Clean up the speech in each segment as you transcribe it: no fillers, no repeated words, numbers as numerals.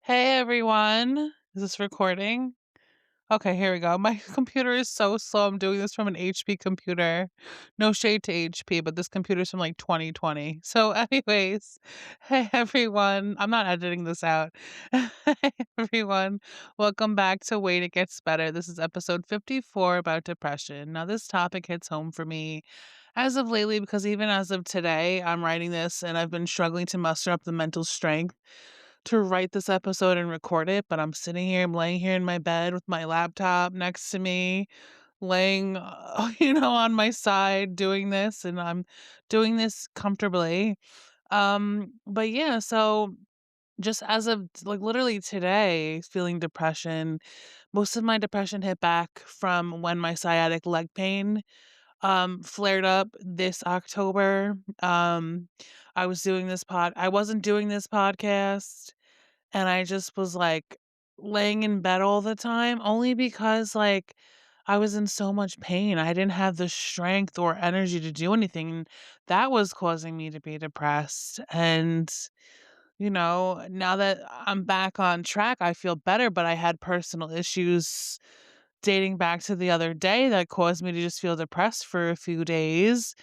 Hey everyone. Is this recording? Okay, here we go. My computer is so slow. I'm doing this from an HP computer. No shade to HP, but this computer's from like 2020. So, anyways, hey everyone. I'm not editing this out. Hey everyone. Welcome back to Wait It Gets Better. This is episode 54 about depression. Now, this topic hits home for me as of lately because even as of today, I'm writing this and I've been struggling to muster up the mental strength to write this episode and record it, but I'm laying here in my bed with my laptop next to me, laying, on my side doing this, and I'm doing this comfortably. But yeah, so just as of like literally today, feeling depression. Most of my depression hit back from when my sciatic leg pain flared up this October. I wasn't doing this podcast and I just was, like, laying in bed all the time only because, like, I was in so much pain. I didn't have the strength or energy to do anything, and that was causing me to be depressed, and, now that I'm back on track, I feel better, but I had personal issues dating back to the other day that caused me to just feel depressed for a few days,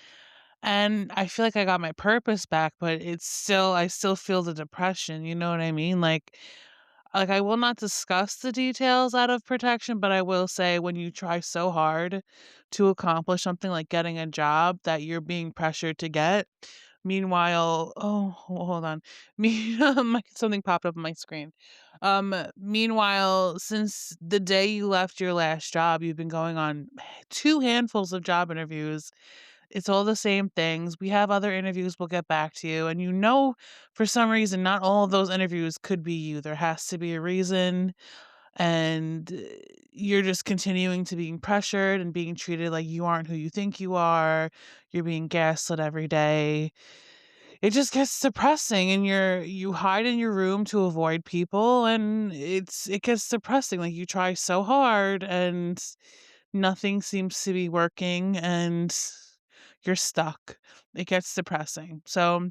and I feel like I got my purpose back, but I still feel the depression, you know what I mean? Like, I will not discuss the details out of protection, but I will say when you try so hard to accomplish something like getting a job that you're being pressured to get, meanwhile hold on. Me something popped up on my screen. Meanwhile, since the day you left your last job, you've been going on 2 handfuls of job interviews. It's all the same things. We have other interviews, we'll get back to you, and for some reason, not all of those interviews could be you. There has to be a reason, and you're just continuing to being pressured and being treated like you aren't who you think you are. You're being gaslit every day. It just gets depressing, and you hide in your room to avoid people, and it gets depressing. Like, you try so hard, and nothing seems to be working, and you're stuck. It gets depressing. So,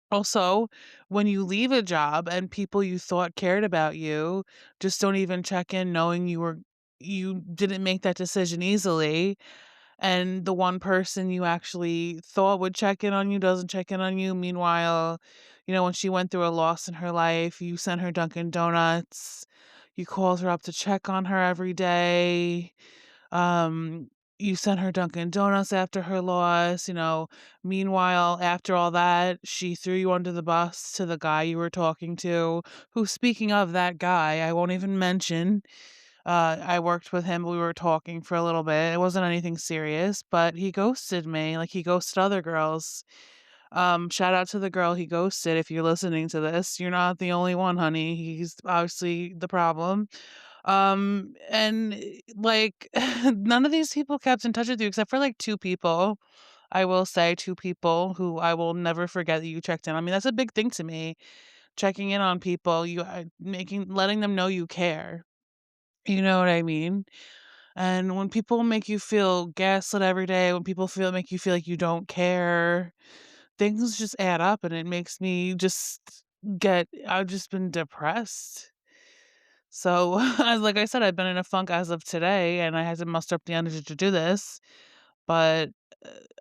also, when you leave a job and people you thought cared about you just don't even check in knowing you didn't make that decision easily, and the one person you actually thought would check in on you doesn't check in on you. Meanwhile, when she went through a loss in her life, you sent her Dunkin' Donuts, you called her up to check on her every day. Um, you sent her Dunkin' Donuts after her loss. Meanwhile, after all that, she threw you under the bus to the guy you were talking to, who, speaking of that guy, I won't even mention. I worked with him, we were talking for a little bit. It wasn't anything serious, but he ghosted me like he ghosted other girls. Shout out to the girl he ghosted. If you're listening to this, you're not the only one, honey. He's obviously the problem. And like none of these people kept in touch with you except for like two people. I will say two people who I will never forget that you checked in. I mean, that's a big thing to me. Checking in on people, letting them know you care. You know what I mean? And when people make you feel gaslit every day, when people make you feel like you don't care, things just add up and it makes me I've just been depressed. So, like I said, I've been in a funk as of today and I had to muster up the energy to do this, but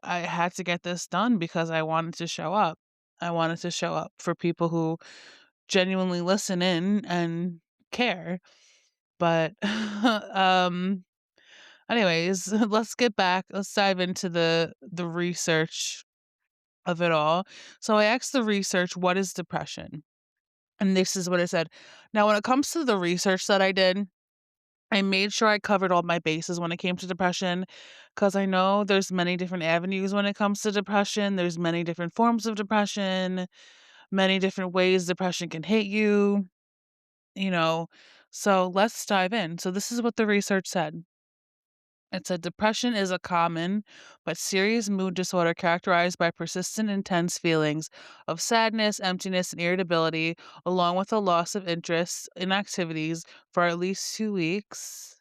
I had to get this done because I wanted to show up. I wanted to show up for people who genuinely listen in and care. But, anyways, let's dive into the research of it all. So I asked the research, "What is depression?" And this is what it said. Now, when it comes to the research that I did, I made sure I covered all my bases when it came to depression, because I know there's many different avenues when it comes to depression. There's many different forms of depression, many different ways depression can hit you, you know. So let's dive in. So this is what the research said. It said depression is a common but serious mood disorder characterized by persistent, intense feelings of sadness, emptiness, and irritability, along with a loss of interest in activities for at least 2 weeks.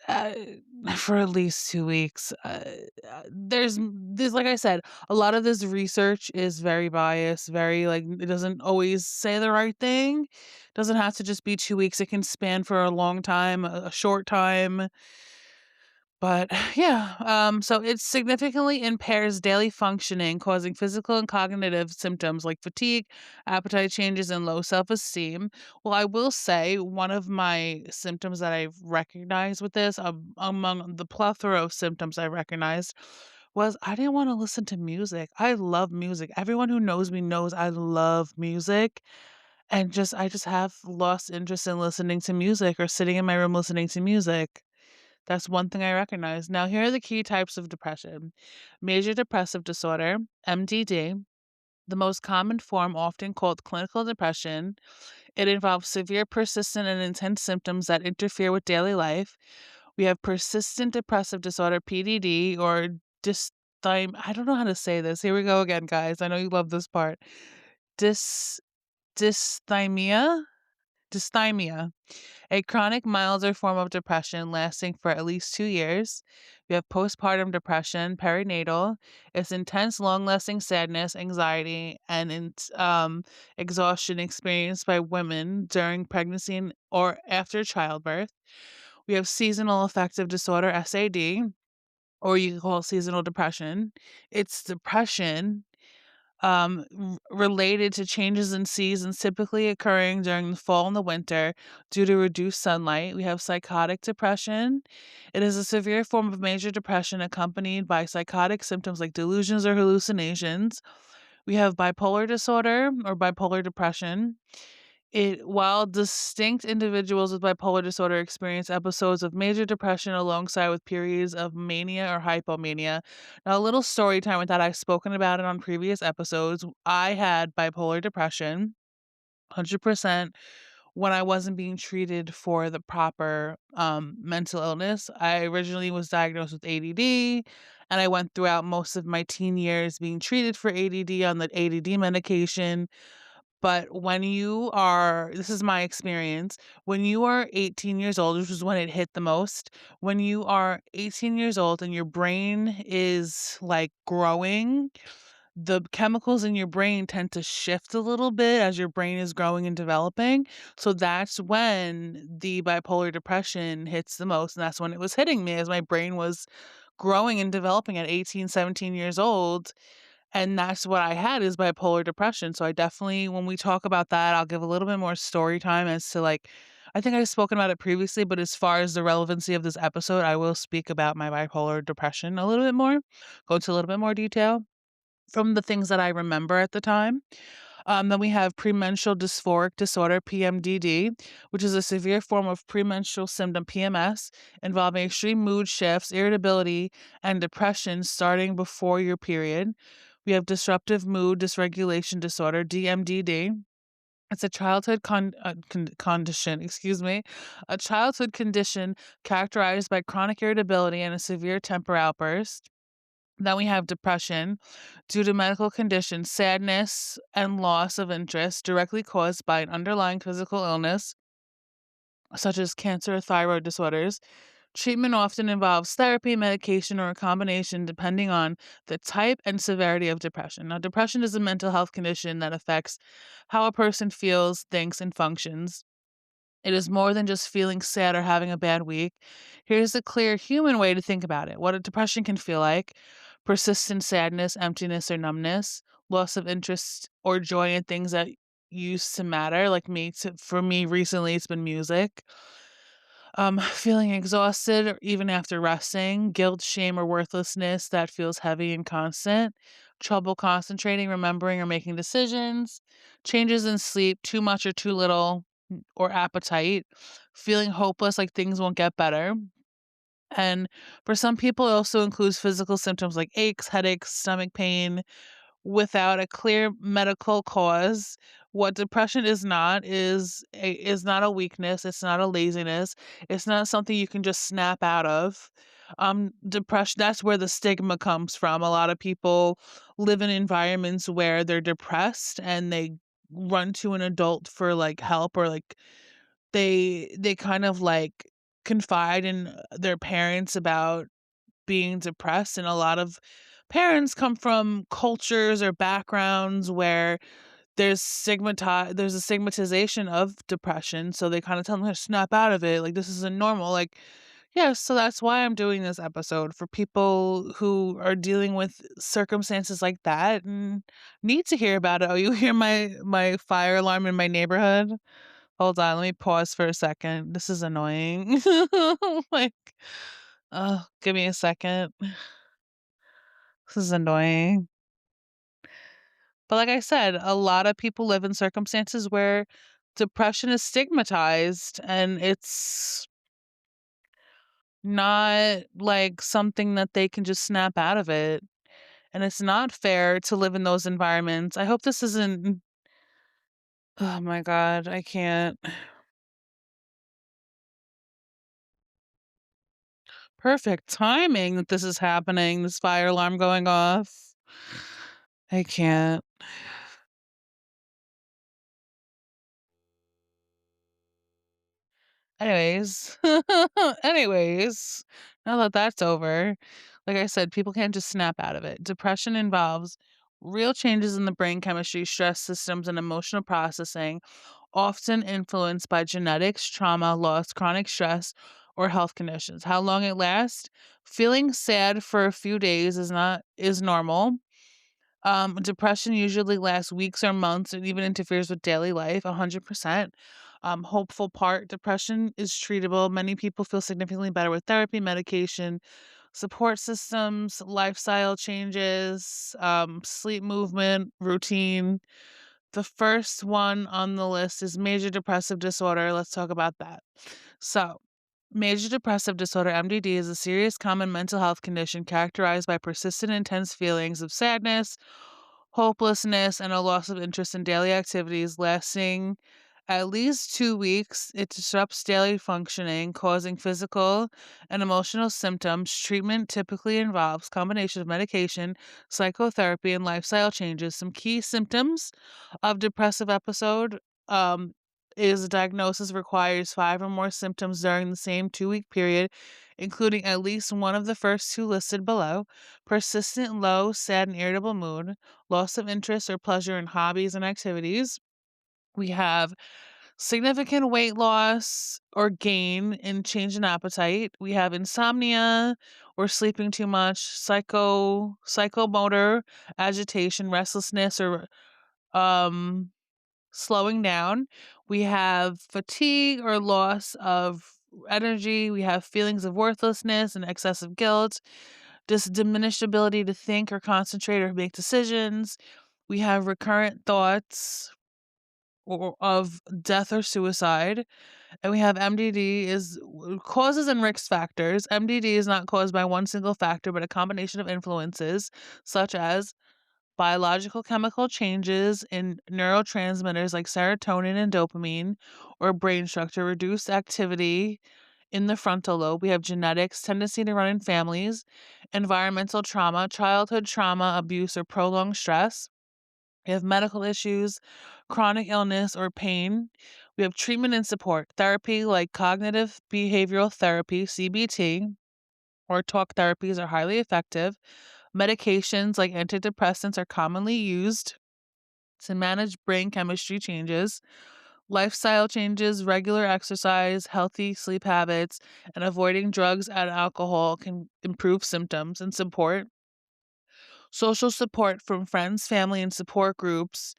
Uh, for at least 2 weeks. There's like I said, a lot of this research is very biased, very, like, it doesn't always say the right thing. Doesn't have to just be 2 weeks, it can span for a long time, a short time. But yeah, so it significantly impairs daily functioning, causing physical and cognitive symptoms like fatigue, appetite changes, and low self-esteem. Well, I will say one of my symptoms that I've recognized with this, among the plethora of symptoms I recognized, was I didn't want to listen to music. I love music. Everyone who knows me knows I love music. And I just have lost interest in listening to music or sitting in my room listening to music. That's one thing I recognize. Now, here are the key types of depression: major depressive disorder, MDD, the most common form, often called clinical depression. It involves severe, persistent, and intense symptoms that interfere with daily life. We have persistent depressive disorder, PDD, or I don't know how to say this. Here we go again, guys. I know you love this part. Dys, dysthymia, dysthymia, a chronic milder form of depression lasting for at least 2 years. We have postpartum depression, perinatal. It's intense, long-lasting sadness, anxiety, and exhaustion experienced by women during pregnancy or after childbirth. We have seasonal affective disorder, SAD, or you can call it seasonal depression. It's depression related to changes in seasons typically occurring during the fall and the winter due to reduced sunlight. We have psychotic depression. It is a severe form of major depression accompanied by psychotic symptoms like delusions or hallucinations. We have bipolar disorder or bipolar depression. While distinct individuals with bipolar disorder experience episodes of major depression alongside with periods of mania or hypomania. Now, a little story time with that. I've spoken about it on previous episodes. I had bipolar depression, 100% when I wasn't being treated for the proper mental illness. I originally was diagnosed with ADD, and I went throughout most of my teen years being treated for ADD on the ADD medication. But when you are this is my experience, when you are 18 years old, which is when it hit the most, when you are 18 years old and your brain is, like, growing, the chemicals in your brain tend to shift a little bit as your brain is growing and developing. So that's when the bipolar depression hits the most, and that's when it was hitting me as my brain was growing and developing at 18, 17 years old. And that's what I had is bipolar depression, so I definitely when we talk about that, I'll give a little bit more story time as to, like, I think I've spoken about it previously, but as far as the relevancy of this episode, I will speak about my bipolar depression a little bit more, go into a little bit more detail from the things that I remember at the time. Then we have premenstrual dysphoric disorder, PMDD, which is a severe form of premenstrual symptom, PMS, involving extreme mood shifts, irritability, and depression starting before your period. We have disruptive mood dysregulation disorder, DMDD. It's a condition, excuse me, a childhood condition characterized by chronic irritability and a severe temper outburst. Then we have depression due to medical conditions, sadness, and loss of interest directly caused by an underlying physical illness, such as cancer or thyroid disorders. Treatment often involves therapy, medication, or a combination depending on the type and severity of depression. Now, depression is a mental health condition that affects how a person feels, thinks, and functions. It is more than just feeling sad or having a bad week. Here's a clear human way to think about it: what a depression can feel like: persistent sadness, emptiness, or numbness, loss of interest or joy in things that used to matter, like for me recently, it's been music. Feeling exhausted or even after resting, guilt, shame, or worthlessness that feels heavy and constant, trouble concentrating, remembering, or making decisions, changes in sleep, too much or too little, or appetite, feeling hopeless, like things won't get better. And for some people, it also includes physical symptoms like aches, headaches, stomach pain, without a clear medical cause. What depression is not a weakness, it's not a laziness, it's not something you can just snap out of. Depression, that's where the stigma comes from. A lot of people live in environments where they're depressed and they run to an adult for, like, help, or, like, they kind of, like, confide in their parents about being depressed, and a lot of parents come from cultures or backgrounds where there's a stigmatization of depression, so they kinda tell them to snap out of it, like, this isn't normal, like, yeah, so that's why I'm doing this episode for people who are dealing with circumstances like that and need to hear about it. Oh, you hear my fire alarm in my neighborhood? Hold on, let me pause for a second. This is annoying. Like, oh, give me a second. This is annoying. But like I said, a lot of people live in circumstances where depression is stigmatized and it's not like something that they can just snap out of it. And it's not fair to live in those environments. I hope this isn't oh my god, I can't. Perfect timing that this is happening, this fire alarm going off. I can't. Anyways, anyways, now that that's over, like I said, people can't just snap out of it. Depression involves real changes in the brain chemistry, stress systems, and emotional processing, often influenced by genetics, trauma, loss, chronic stress, or health conditions. How long it lasts? Feeling sad for a few days is normal. Depression usually lasts weeks or months and even interferes with daily life, 100%. Hopeful part, depression is treatable. Many people feel significantly better with therapy, medication, support systems, lifestyle changes, sleep movement, routine. The first one on the list is major depressive disorder. Let's talk about that. So, major depressive disorder, MDD, is a serious common mental health condition characterized by persistent intense feelings of sadness, hopelessness, and a loss of interest in daily activities lasting at least 2 weeks. It disrupts daily functioning, causing physical and emotional symptoms. Treatment typically involves combination of medication, psychotherapy, and lifestyle changes. Some key symptoms of depressive episode um, is a diagnosis requires 5 or more symptoms during the same 2-week period, including at least one of the first 2 listed below, persistent low, sad, and irritable mood, loss of interest or pleasure in hobbies and activities. We have significant weight loss or gain and change in appetite. We have insomnia or sleeping too much, psychomotor agitation, restlessness, or um slowing down. We have fatigue or loss of energy. We have feelings of worthlessness and excessive guilt, diminished ability to think or concentrate or make decisions. We have recurrent thoughts or of death or suicide. And we have MDD is causes and risk factors. MDD is not caused by one single factor, but a combination of influences such as biological chemical changes in neurotransmitters like serotonin and dopamine or brain structure, reduced activity in the frontal lobe. We have genetics, tendency to run in families, environmental trauma, childhood trauma, abuse, or prolonged stress. We have medical issues, chronic illness or pain. We have treatment and support, therapy like cognitive behavioral therapy, CBT, or talk therapies are highly effective. Medications like antidepressants are commonly used to manage brain chemistry changes. Lifestyle changes, regular exercise, healthy sleep habits, and avoiding drugs and alcohol can improve symptoms and support. Social support from friends, family, and support groups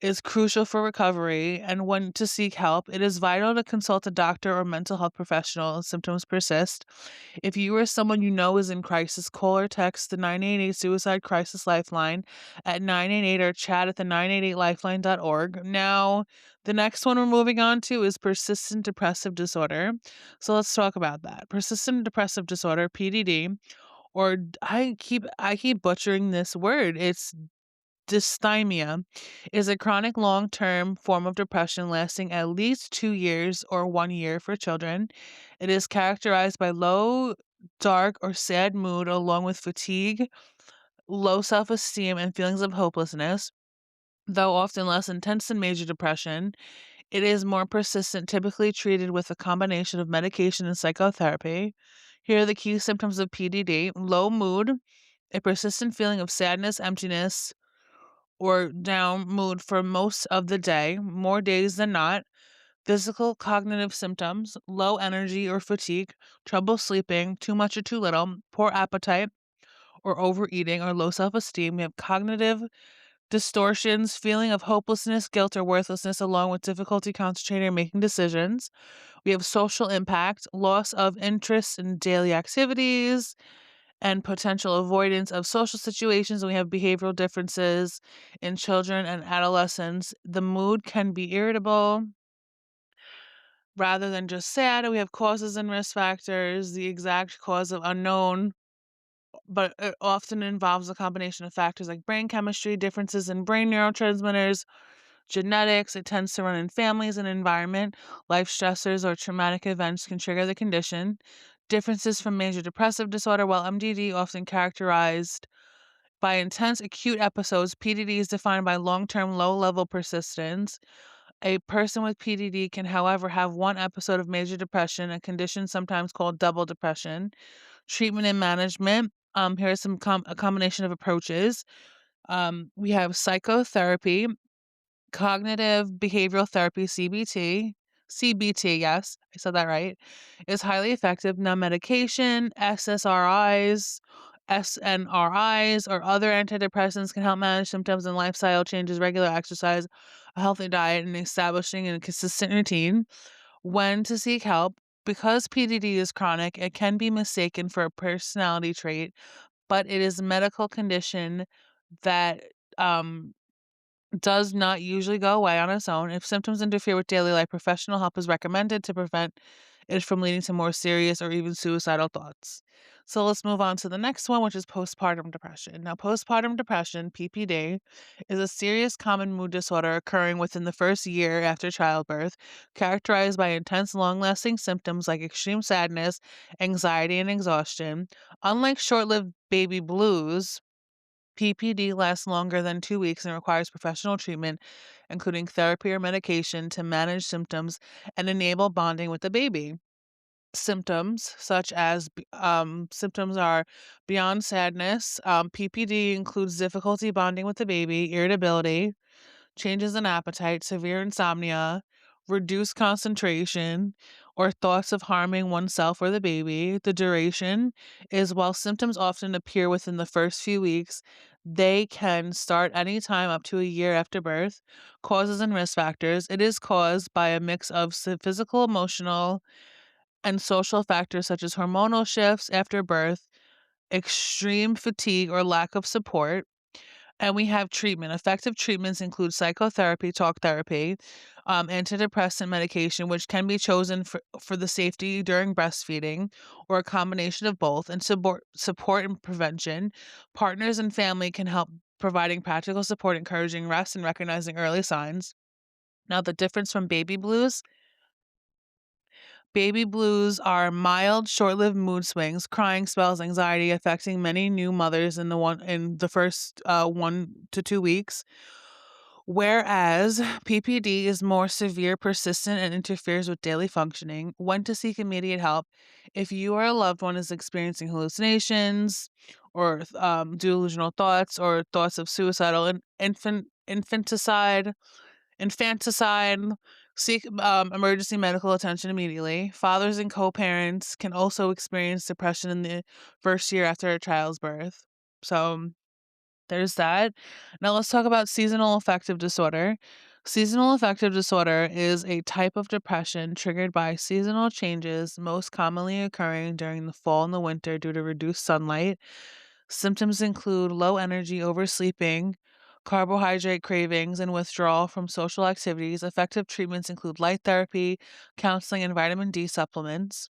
is crucial for recovery and when to seek help. It is vital to consult a doctor or mental health professional if symptoms persist. If you or someone you know is in crisis, call or text the 988 Suicide Crisis Lifeline at 988 or chat at the 988lifeline.org. Now, the next one we're moving on to is persistent depressive disorder. So let's talk about that. Persistent depressive disorder, PDD, or I keep butchering this word. It's dysthymia is a chronic long-term form of depression lasting at least 2 years or 1 year for children. It is characterized by low, dark, or sad mood along with fatigue, low self-esteem, and feelings of hopelessness. Though often less intense than major depression, It is more persistent, typically treated with a combination of medication and psychotherapy. Here are the key symptoms of PDD: low mood, a persistent feeling of sadness, emptiness, or down mood for most of the day, more days than not. Physical cognitive symptoms: low energy or fatigue, trouble sleeping, too much or too little, poor appetite or overeating, or low self esteem. We have cognitive distortions, feeling of hopelessness, guilt, or worthlessness, along with difficulty concentrating or making decisions. We have social impact, loss of interest in daily activities, and potential avoidance of social situations. And we have behavioral differences in children and adolescents. The mood can be irritable rather than just sad. We have causes and risk factors. The exact cause of unknown, but it often involves a combination of factors like brain chemistry, differences in brain neurotransmitters, genetics. It tends to run in families and environment. Life stressors or traumatic events can trigger the condition. Differences from major depressive disorder. While MDD often characterized by intense acute episodes, PDD is defined by long-term low-level persistence. A person with PDD can, however, have one episode of major depression, a condition sometimes called double depression. Treatment and management. Here are some a combination of approaches. We have psychotherapy, cognitive behavioral therapy, CBT, yes, I said that right, is highly effective. Now, medication, SNRIs, or other antidepressants can help manage symptoms and lifestyle changes, regular exercise, a healthy diet, and establishing a consistent routine. When to seek help. Because PDD is chronic, it can be mistaken for a personality trait, but it is a medical condition that um, does not usually go away on its own. If symptoms interfere with daily life, professional help is recommended to prevent it from leading to more serious or even suicidal thoughts. So let's move on to the next one, which is postpartum depression. Now, postpartum depression, PPD, is a serious common mood disorder occurring within the first year after childbirth, characterized by intense, long lasting symptoms like extreme sadness, anxiety, and exhaustion. Unlike short lived baby blues, PPD lasts longer than 2 weeks and requires professional treatment, including therapy or medication, to manage symptoms and enable bonding with the baby. Symptoms such as symptoms are beyond sadness. PPD includes difficulty bonding with the baby, irritability, changes in appetite, severe insomnia, reduced concentration, or thoughts of harming oneself or the baby. The duration is, while symptoms often appear within the first few weeks, they can start anytime up to a year after birth. Causes and risk factors. It is caused by a mix of physical, emotional, and social factors such as hormonal shifts after birth, extreme fatigue, or lack of support. And we have treatment. Effective treatments include psychotherapy, talk therapy, antidepressant medication, which can be chosen for the safety during breastfeeding, or a combination of both, and support and prevention. Partners and family can help providing practical support, encouraging rest, and recognizing early signs. Now, the difference from baby blues. Baby blues are mild, short-lived mood swings, crying spells, anxiety affecting many new mothers in the first 1 to 2 weeks. Whereas PPD is more severe, persistent, and interferes with daily functioning. When to seek immediate help. If you or a loved one is experiencing hallucinations or delusional thoughts or thoughts of suicidal infanticide, seek emergency medical attention immediately. Fathers and co-parents can also experience depression in the first year after a child's birth. So there's that. Now let's talk about seasonal affective disorder. Seasonal affective disorder is a type of depression triggered by seasonal changes, most commonly occurring during the fall and the winter due to reduced sunlight. Symptoms include low energy, oversleeping, carbohydrate cravings, and withdrawal from social activities. Effective treatments include light therapy, counseling, and vitamin D supplements.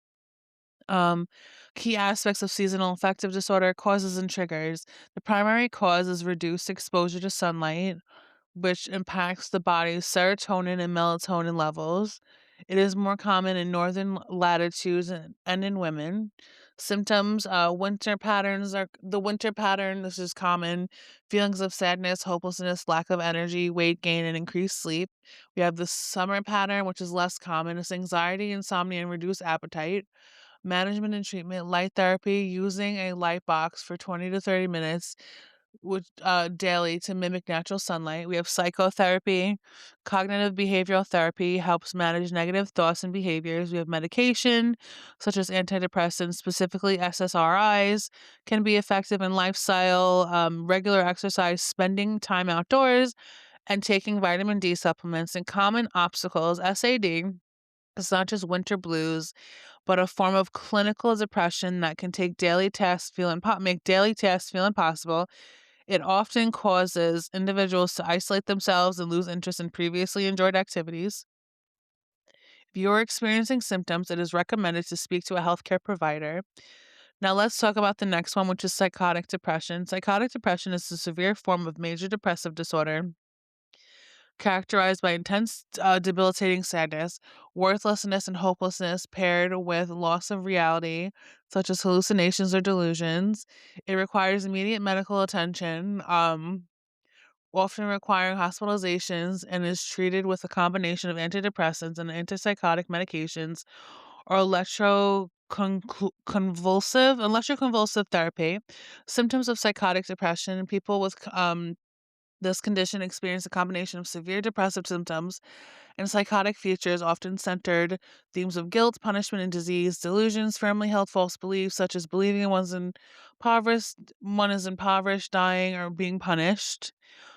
Um, Key aspects of seasonal affective disorder: causes and triggers. The primary cause is reduced exposure to sunlight, which impacts the body's serotonin and melatonin levels. It is more common in northern latitudes and in women. Symptoms, winter patterns are the winter pattern. This is common. Feelings of sadness, hopelessness, lack of energy, weight gain, and increased sleep. We have the summer pattern, which is less common. It's anxiety, insomnia, and reduced appetite. Management and treatment, light therapy, using a light box for 20 to 30 minutes which daily to mimic natural sunlight. We have psychotherapy, cognitive behavioral therapy helps manage negative thoughts and behaviors. We have medication, such as antidepressants, specifically SSRIs, can be effective in lifestyle, regular exercise, spending time outdoors, and taking vitamin D supplements. And common obstacles, SAD. It's not just winter blues, but a form of clinical depression that can make daily tasks feel impossible. It often causes individuals to isolate themselves and lose interest in previously enjoyed activities. If you're experiencing symptoms, it is recommended to speak to a healthcare provider. Now, let's talk about the next one, which is psychotic depression. Psychotic depression is a severe form of major depressive disorder characterized by intense, debilitating sadness, worthlessness, and hopelessness paired with loss of reality, such as hallucinations or delusions. It requires immediate medical attention. Often requiring hospitalizations and is treated with a combination of antidepressants and antipsychotic medications or electroconvulsive therapy. Symptoms of psychotic depression. People with this condition experience a combination of severe depressive symptoms and psychotic features, often centered themes of guilt, punishment, and disease, delusions, firmly held false beliefs such as believing one is impoverished, dying, or being punished.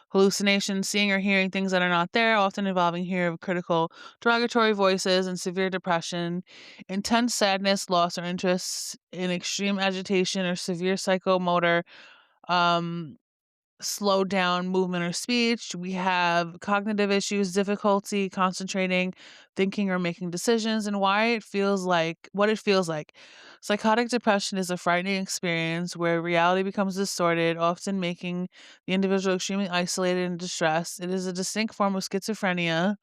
Hallucinations, seeing or hearing things that are not there, often involving hearing of critical, derogatory voices, and severe depression. Intense sadness, loss, or interest in extreme agitation or severe psychomotor, um, slowed down movement or speech. We have cognitive issues, difficulty concentrating, thinking, or making decisions, and what it feels like. Psychotic depression is a frightening experience where reality becomes distorted, often making the individual extremely isolated and distressed. It is a distinct form of schizophrenia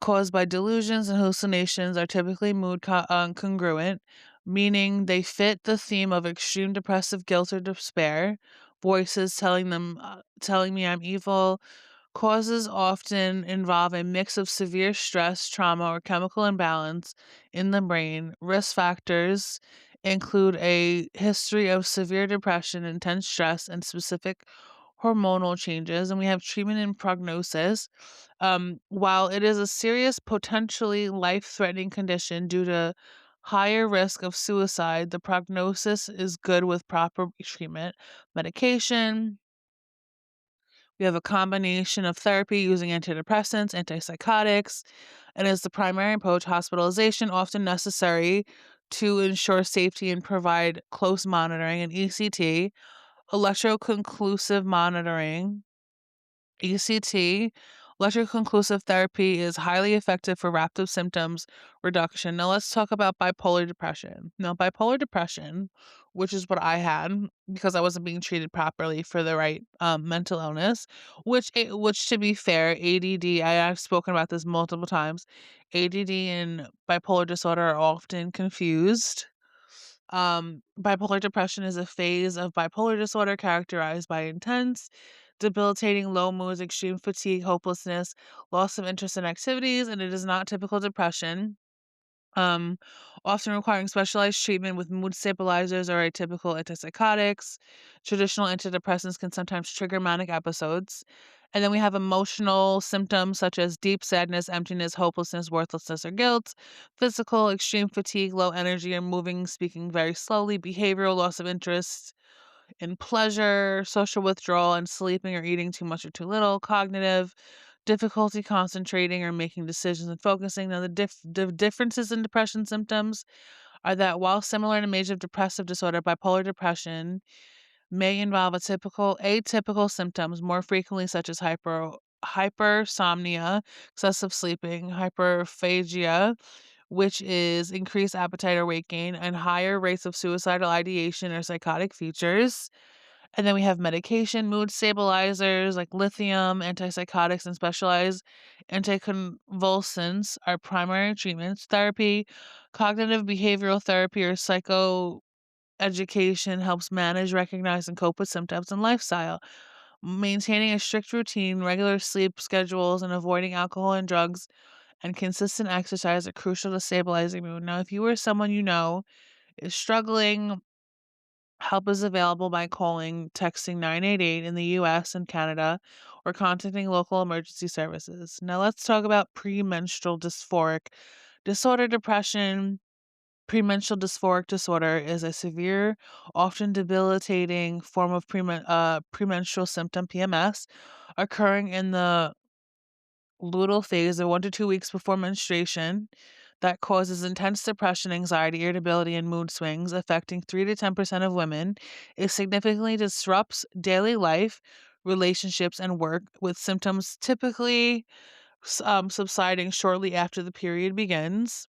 caused by delusions and hallucinations are typically congruent, meaning they fit the theme of extreme depressive guilt or despair. Voices telling me I'm evil. Causes often involve a mix of severe stress, trauma, or chemical imbalance in the brain. Risk factors include a history of severe depression, intense stress, and specific hormonal changes. And we have treatment and prognosis. While it is a serious, potentially life threatening condition due to higher risk of suicide, the prognosis is good with proper treatment, medication. We have a combination of therapy using antidepressants, antipsychotics, and as the primary approach, hospitalization often necessary to ensure safety and provide close monitoring, and ECT, electroconclusive monitoring ECT, electroconclusive therapy is highly effective for rapid symptoms reduction. Now, let's talk about bipolar depression. Now, bipolar depression, which is what I had because I wasn't being treated properly for the right mental illness, which to be fair, ADD, have spoken about this multiple times. ADD and bipolar disorder are often confused. Bipolar depression is a phase of bipolar disorder characterized by intense, debilitating low moods, extreme fatigue, hopelessness, loss of interest in activities, and it is not typical depression. Um, Often requiring specialized treatment with mood stabilizers or atypical antipsychotics. Traditional antidepressants can sometimes trigger manic episodes. And then we have emotional symptoms such as deep sadness, emptiness, hopelessness, worthlessness, or guilt. Physical, extreme fatigue, low energy, or moving, speaking very slowly. Behavioral, loss of interest in pleasure, social withdrawal, and sleeping or eating too much or too little. Cognitive, difficulty concentrating or making decisions and focusing. Now, the differences in depression symptoms are that while similar to major depressive disorder, bipolar depression may involve atypical symptoms more frequently, such as hypersomnia, excessive sleeping, hyperphagia, which is increased appetite or weight gain, and higher rates of suicidal ideation or psychotic features. And then we have medication, mood stabilizers like lithium, antipsychotics, and specialized anticonvulsants are primary treatments. Therapy, cognitive behavioral therapy, or psychoeducation helps manage, recognize, and cope with symptoms and lifestyle. Maintaining a strict routine, regular sleep schedules, and avoiding alcohol and drugs and consistent exercise are crucial to stabilizing mood. Now, if you or someone you know is struggling, help is available by calling, texting 988 in the US and Canada, or contacting local emergency services. Now, let's talk about premenstrual dysphoric disorder depression. Premenstrual dysphoric disorder is a severe, often debilitating form of premenstrual symptom PMS occurring in the luteal phase or 1 to 2 weeks before menstruation that causes intense depression, anxiety, irritability, and mood swings, affecting 3 to 10% of women. It significantly disrupts daily life, relationships, and work, with symptoms typically subsiding shortly after the period begins.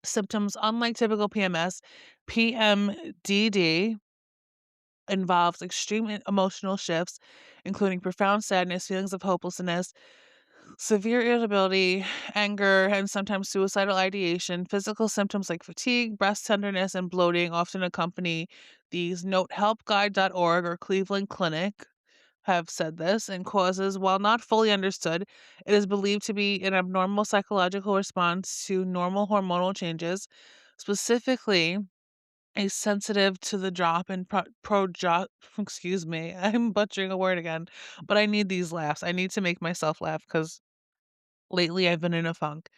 Symptoms unlike typical PMS, PMDD involves extreme emotional shifts, including profound sadness, feelings of hopelessness, severe irritability, anger, and sometimes suicidal ideation. Physical symptoms like fatigue, breast tenderness, and bloating often accompany these. Note helpguide.org or Cleveland Clinic have said this, and causes, while not fully understood, it is believed to be an abnormal psychological response to normal hormonal changes, specifically a sensitive to the drop in excuse me, I'm butchering a word again, but I need these laughs. I need to make myself laugh because lately I've been in a funk.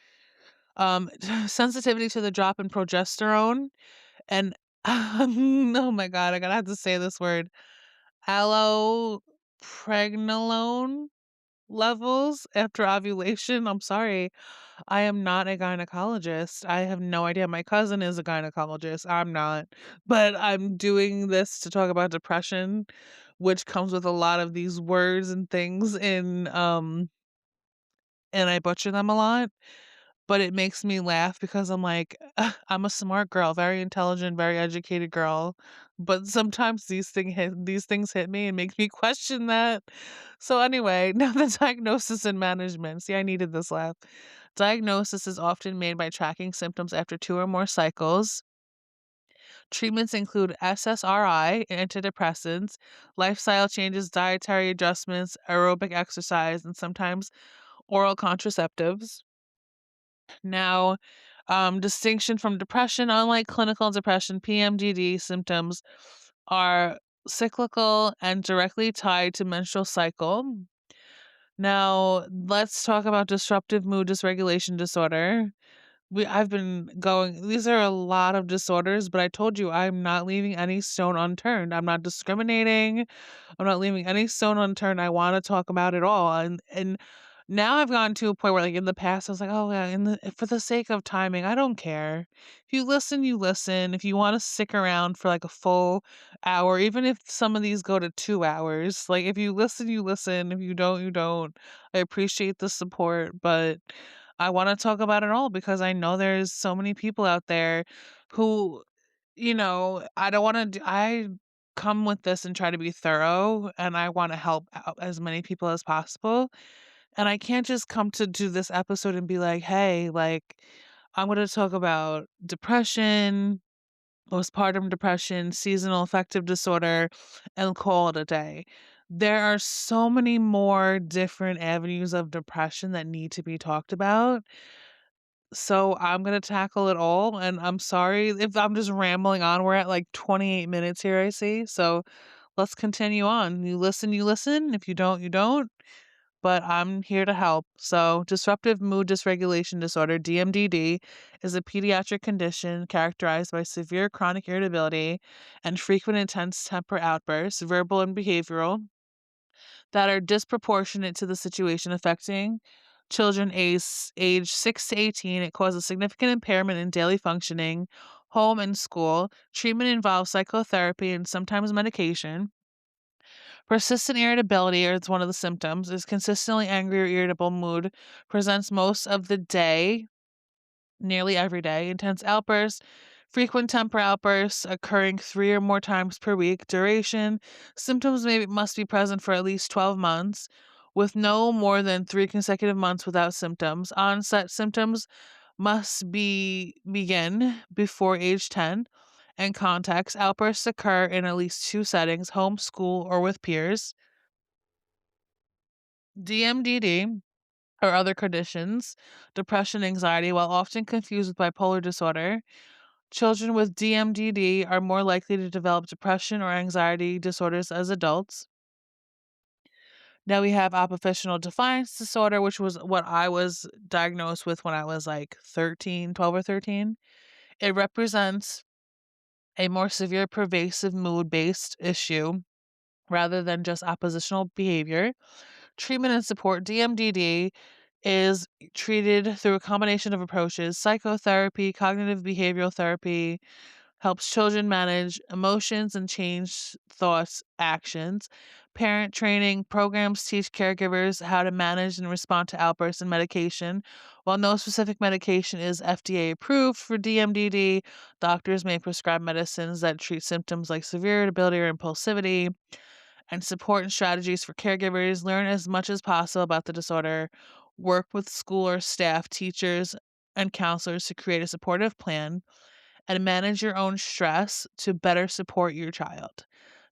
Sensitivity to the drop in progesterone and oh my god, I gotta have to say this word. Allopregnanolone levels after ovulation. I'm sorry. I am not a gynecologist. I have no idea. My cousin is a gynecologist. I'm not. But I'm doing this to talk about depression, which comes with a lot of these words and things and I butcher them a lot, but it makes me laugh because I'm like, I'm a smart girl, very intelligent, very educated girl, but sometimes these things hit me and make me question that. So anyway, now the diagnosis and management. See, I needed this laugh. Diagnosis is often made by tracking symptoms after 2 or more cycles. Treatments include SSRI, antidepressants, lifestyle changes, dietary adjustments, aerobic exercise, and sometimes oral contraceptives. Now, distinction from depression, unlike clinical depression, PMDD symptoms are cyclical and directly tied to menstrual cycle. Now, let's talk about disruptive mood dysregulation disorder. I've been going, these are a lot of disorders, but I told you I'm not leaving any stone unturned. I'm not discriminating. I'm not leaving any stone unturned. I want to talk about it all. And now I've gotten to a point where, like, in the past, I was like, oh yeah, for the sake of timing, I don't care. If you listen, you listen. If you want to stick around for like a full hour, even if some of these go to 2 hours, like if you listen, you listen. If you don't, you don't. I appreciate the support, but I want to talk about it all because I know there's so many people out there who, I don't want to I come with this and try to be thorough, and I want to help out as many people as possible. And I can't just come to do this episode and be like, "Hey, like, I'm going to talk about depression, postpartum depression, seasonal affective disorder, and call it a day." There are so many more different avenues of depression that need to be talked about. So I'm gonna tackle it all, and I'm sorry if I'm just rambling on. We're at like 28 minutes here, I see. So let's continue on. You listen, you listen. If you don't, you don't. But I'm here to help. So, disruptive mood dysregulation disorder, DMDD, is a pediatric condition characterized by severe chronic irritability and frequent intense temper outbursts, verbal and behavioral, that are disproportionate to the situation, affecting children age 6 to 18. It causes significant impairment in daily functioning, home and school. Treatment involves psychotherapy and sometimes medication. Persistent irritability, or it's one of the symptoms, is consistently angry or irritable mood, presents most of the day, nearly every day. Intense outbursts, Frequent temper outbursts occurring 3 or more times per week. Duration. Symptoms must be present for at least 12 months, with no more than 3 consecutive months without symptoms. Onset symptoms must begin before age 10. And context. Outbursts occur in at least 2 settings: home, school, or with peers. DMDD or other conditions, depression, anxiety, while often confused with bipolar disorder. Children with DMDD are more likely to develop depression or anxiety disorders as adults. Now we have oppositional defiance disorder, which was what I was diagnosed with when I was like 13, 12 or 13. It represents a more severe, pervasive mood based issue rather than just oppositional behavior. Treatment and support. DMDD is treated through a combination of approaches: psychotherapy, cognitive behavioral therapy, helps children manage emotions and change thoughts, actions. Parent training programs teach caregivers how to manage and respond to outbursts and medication. While no specific medication is FDA approved for DMDD, doctors may prescribe medicines that treat symptoms like severe irritability or impulsivity. And support and strategies for caregivers. Learn as much as possible about the disorder. Work with school or staff, teachers, and counselors to create a supportive plan, and manage your own stress to better support your child.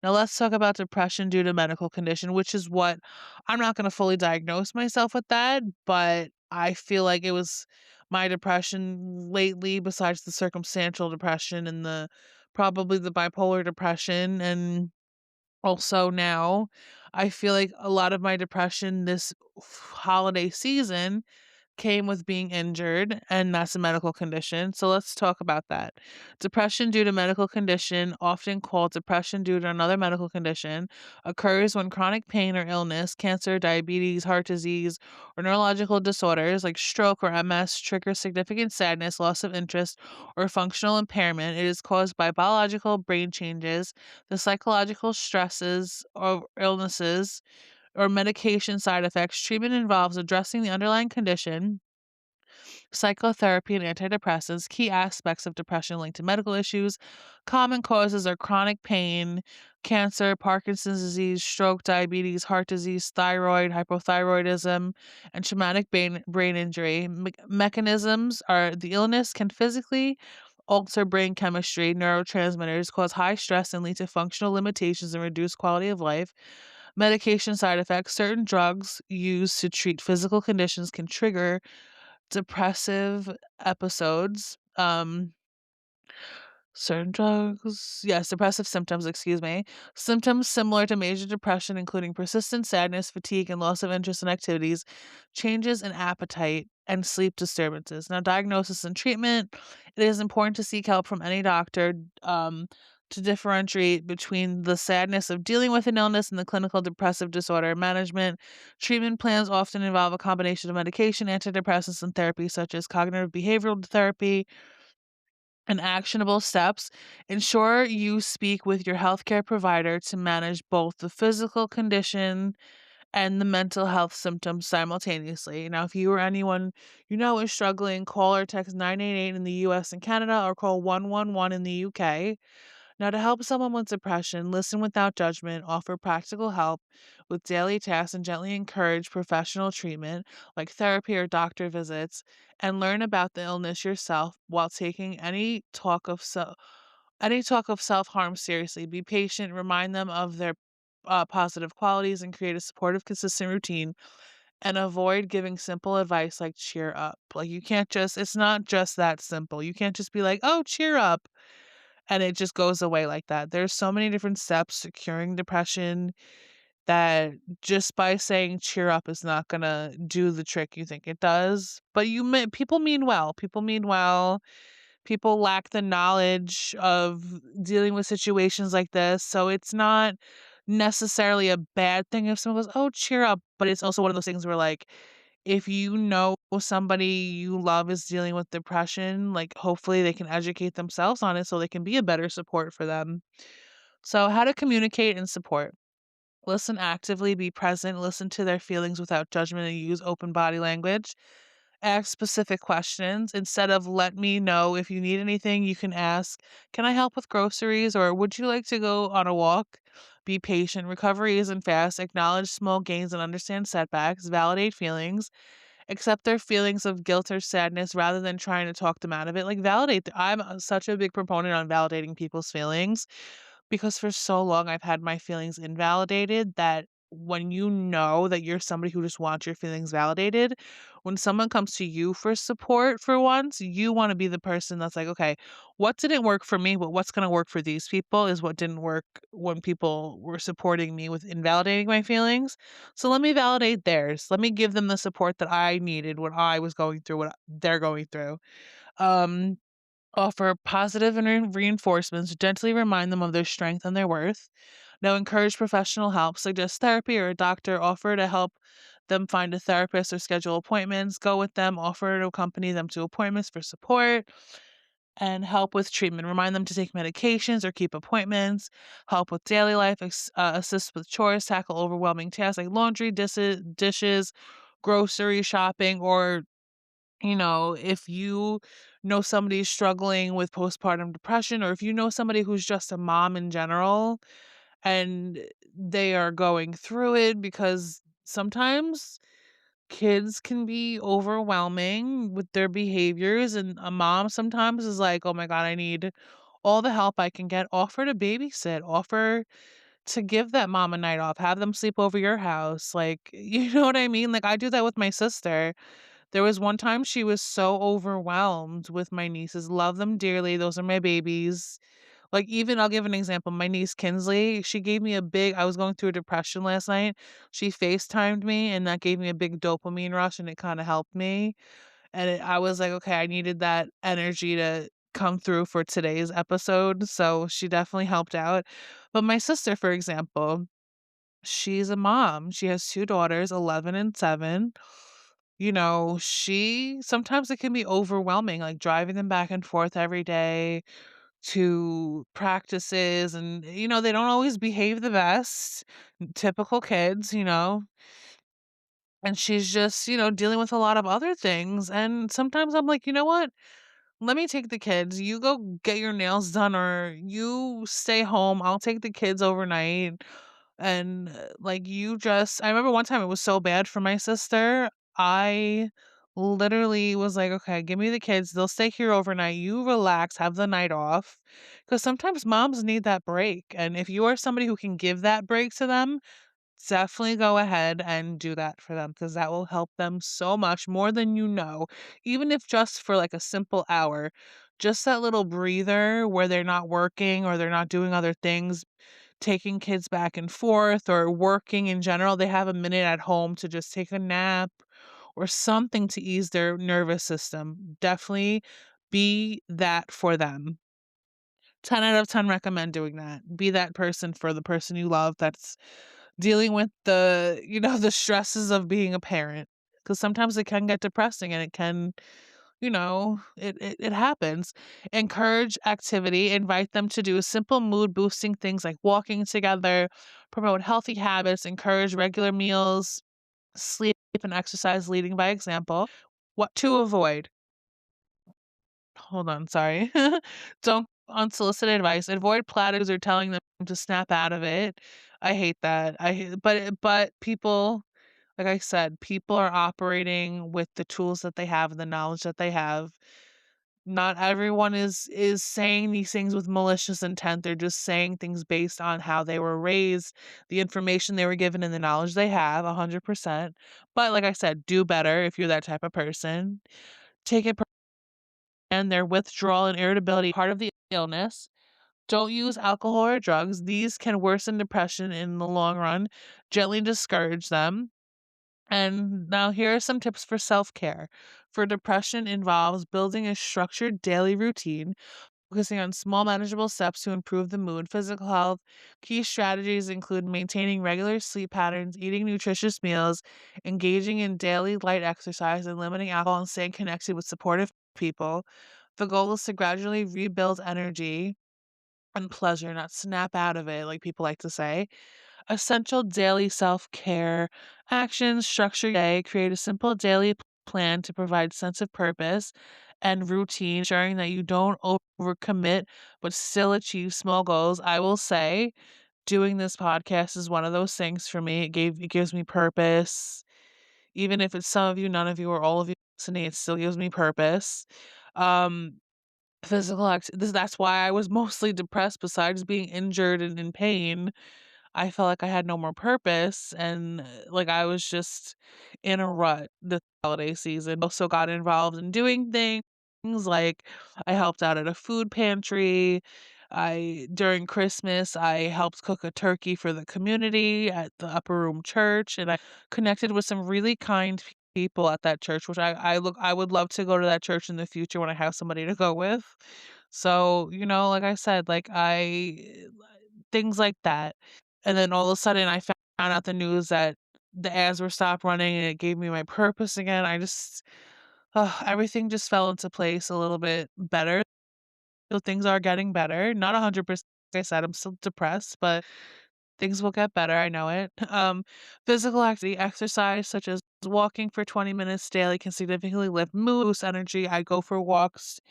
Now, let's talk about depression due to medical condition, which is what I'm not going to fully diagnose myself with that, but I feel like it was my depression lately, besides the circumstantial depression and the probably the bipolar depression. And also now, I feel like a lot of my depression this holiday season came with being injured, and that's a medical condition. So let's talk about that. Depression due to medical condition, often called depression due to another medical condition, occurs when chronic pain or illness, cancer, diabetes, heart disease, or neurological disorders like stroke or MS trigger significant sadness, loss of interest, or functional impairment. It is caused by biological brain changes, the psychological stresses or illnesses, or medication side effects. Treatment involves addressing the underlying condition. Psychotherapy and antidepressants, key aspects of depression linked to medical issues. Common causes are chronic pain, cancer, Parkinson's disease, stroke, diabetes, heart disease, thyroid, hypothyroidism, and traumatic brain injury. Mechanisms are the illness can physically alter brain chemistry, neurotransmitters, cause high stress, and lead to functional limitations and reduce quality of life. Medication side effects. Certain drugs used to treat physical conditions can trigger depressive episodes. Certain drugs, yes, depressive symptoms, excuse me. Symptoms similar to major depression, including persistent sadness, fatigue, and loss of interest in activities, changes in appetite, and sleep disturbances. Now, diagnosis and treatment. It is important to seek help from any doctor to differentiate between the sadness of dealing with an illness and the clinical depressive disorder management. Treatment plans often involve a combination of medication, antidepressants, and therapy, such as cognitive behavioral therapy, and actionable steps. Ensure you speak with your healthcare provider to manage both the physical condition and the mental health symptoms simultaneously. Now, if you or anyone you know is struggling, call or text 988 in the US and Canada, or call 111 in the UK. Now, to help someone with depression, listen without judgment, offer practical help with daily tasks, and gently encourage professional treatment like therapy or doctor visits, and learn about the illness yourself while taking any talk of self-harm seriously. Be patient, remind them of their positive qualities, and create a supportive, consistent routine. And avoid giving simple advice like cheer up. Like, you can't just, it's not just that simple. You can't just be like, oh, cheer up, and it just goes away like that. There's so many different steps to curing depression that just by saying cheer up is not gonna do the trick you think it does. But people mean well. People mean well. People lack the knowledge of dealing with situations like this. So it's not necessarily a bad thing if someone goes, "Oh, cheer up." But it's also one of those things where, like, if you know somebody you love is dealing with depression, like, hopefully they can educate themselves on it so they can be a better support for them. So, how to communicate and support. Listen actively, be present, listen to their feelings without judgment, and use open body language. Ask specific questions instead of let me know if you need anything, you can ask, "Can I help with groceries?" or "Would you like to go on a walk?" Be patient. Recovery isn't fast. Acknowledge small gains and understand setbacks. Validate feelings. Accept their feelings of guilt or sadness rather than trying to talk them out of it. Like, I'm such a big proponent on validating people's feelings because for so long I've had my feelings invalidated that when you know that you're somebody who just wants your feelings validated, when someone comes to you for support for once, you want to be the person that's like, okay, what didn't work for me, but what's going to work for these people is what didn't work when people were supporting me with invalidating my feelings. So let me validate theirs. Let me give them the support that I needed when I was going through what they're going through. Um, Offer positive and reinforcements, gently remind them of their strength and their worth. Now, encourage professional help, suggest therapy or a doctor, offer to help them find a therapist or schedule appointments, go with them, offer to accompany them to appointments for support and help with treatment. Remind them to take medications or keep appointments, help with daily life, assist with chores, tackle overwhelming tasks like laundry, dishes, grocery shopping, or if you know somebody struggling with postpartum depression, or if you know somebody who's just a mom in general and they are going through it, because sometimes kids can be overwhelming with their behaviors, and a mom sometimes is like, "Oh my god, I need all the help I can get." Offer to babysit, offer to give that mom a night off, have them sleep over your house, like, you know what I mean? Like, I do that with my sister. There was one time she was so overwhelmed with my nieces, love them dearly, those are my babies. Like, even I'll give an example, my niece Kinsley, she gave me a big I was going through a depression last night, she FaceTimed me, and that gave me a big dopamine rush, and it kinda helped me, and I was like, "Okay, I needed that energy to come through for today's episode," so she definitely helped out. But my sister, for example, she's a mom, she has 2 daughters, 11 and 7. She sometimes it can be overwhelming, like, driving them back and forth every day to practices and, they don't always behave the best, typical kids. And she's just, dealing with a lot of other things, and sometimes I'm like, "You know what? Let me take the kids. You go get your nails done or you stay home. I'll take the kids overnight." And like I remember one time it was so bad for my sister. I literally was like, okay, give me the kids. They'll stay here overnight. You relax, have the night off. Because sometimes moms need that break. And if you are somebody who can give that break to them, definitely go ahead and do that for them because that will help them so much more than you know. Even if just for like a simple hour, just that little breather where they're not working or they're not doing other things, taking kids back and forth or working in general, they have a minute at home to just take a nap or something to ease their nervous system. Definitely be that for them. 10 out of 10 recommend doing that. Be that person for the person you love that's dealing with the stresses of being a parent. Because sometimes it can get depressing and it can, it happens. Encourage activity, invite them to do simple mood boosting things like walking together, promote healthy habits, encourage regular meals, sleep and exercise leading by example. What to avoid? Hold on, sorry. Don't unsolicited advice. Avoid platters or telling them to snap out of it. I hate that. But people, like I said, people are operating with the tools that they have and the knowledge that they have. Not everyone is saying these things with malicious intent. They're just saying things based on how they were raised, the information they were given, and the knowledge they have, 100%. But like I said, do better if you're that type of person. Take it and their withdrawal and irritability part of the illness. Don't use alcohol or drugs. These can worsen depression in the long run. Gently discourage them. And now here are some tips for self-care. For depression involves building a structured daily routine, focusing on small manageable steps to improve the mood, physical health. Key strategies include maintaining regular sleep patterns, eating nutritious meals, engaging in daily light exercise, and limiting alcohol and staying connected with supportive people. The goal is to gradually rebuild energy and pleasure, not snap out of it, like people like to say. Essential daily self care actions, structure your day, create a simple daily plan to provide sense of purpose and routine, ensuring that you don't overcommit but still achieve small goals. I will say doing this podcast is one of those things for me. It gives me purpose. Even if it's some of you, none of you, or all of you listening, it still gives me purpose. Um, that's why I was mostly depressed besides being injured and in pain. I felt like I had no more purpose and, like, I was just in a rut this holiday season. Also got involved in doing things, like, I helped out at a food pantry. During Christmas, I helped cook a turkey for the community at the Upper Room Church, and I connected with some really kind people at that church, which I would love to go to that church in the future when I have somebody to go with. So, like I said, things like that. And then all of a sudden, I found out the news that the ads were stopped running, and it gave me my purpose again. Everything just fell into place a little bit better. So things are getting better. Not 100%. Like I said, I'm still depressed, but things will get better. I know it. Physical activity, exercise such as walking for 20 minutes daily can significantly lift mood, boost energy. I go for walks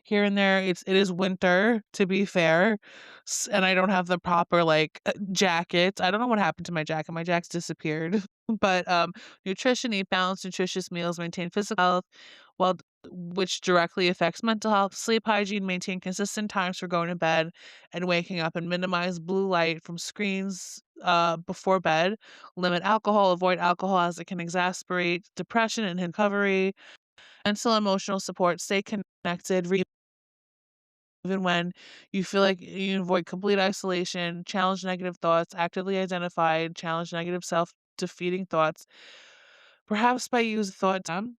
here and there. It is winter, to be fair, and I don't have the proper, jacket. I don't know what happened to my jacket. My jacket's disappeared. But, nutrition, eat balanced, nutritious meals, maintain physical health, well, which directly affects mental health. Sleep hygiene, maintain consistent times for going to bed and waking up, and minimize blue light from screens, before bed. Limit alcohol, avoid alcohol as it can exacerbate depression and recovery. Mental and emotional support, stay connected, even when you feel like you avoid complete isolation, challenge negative thoughts, actively identify, challenge negative self-defeating thoughts, perhaps by use thought time,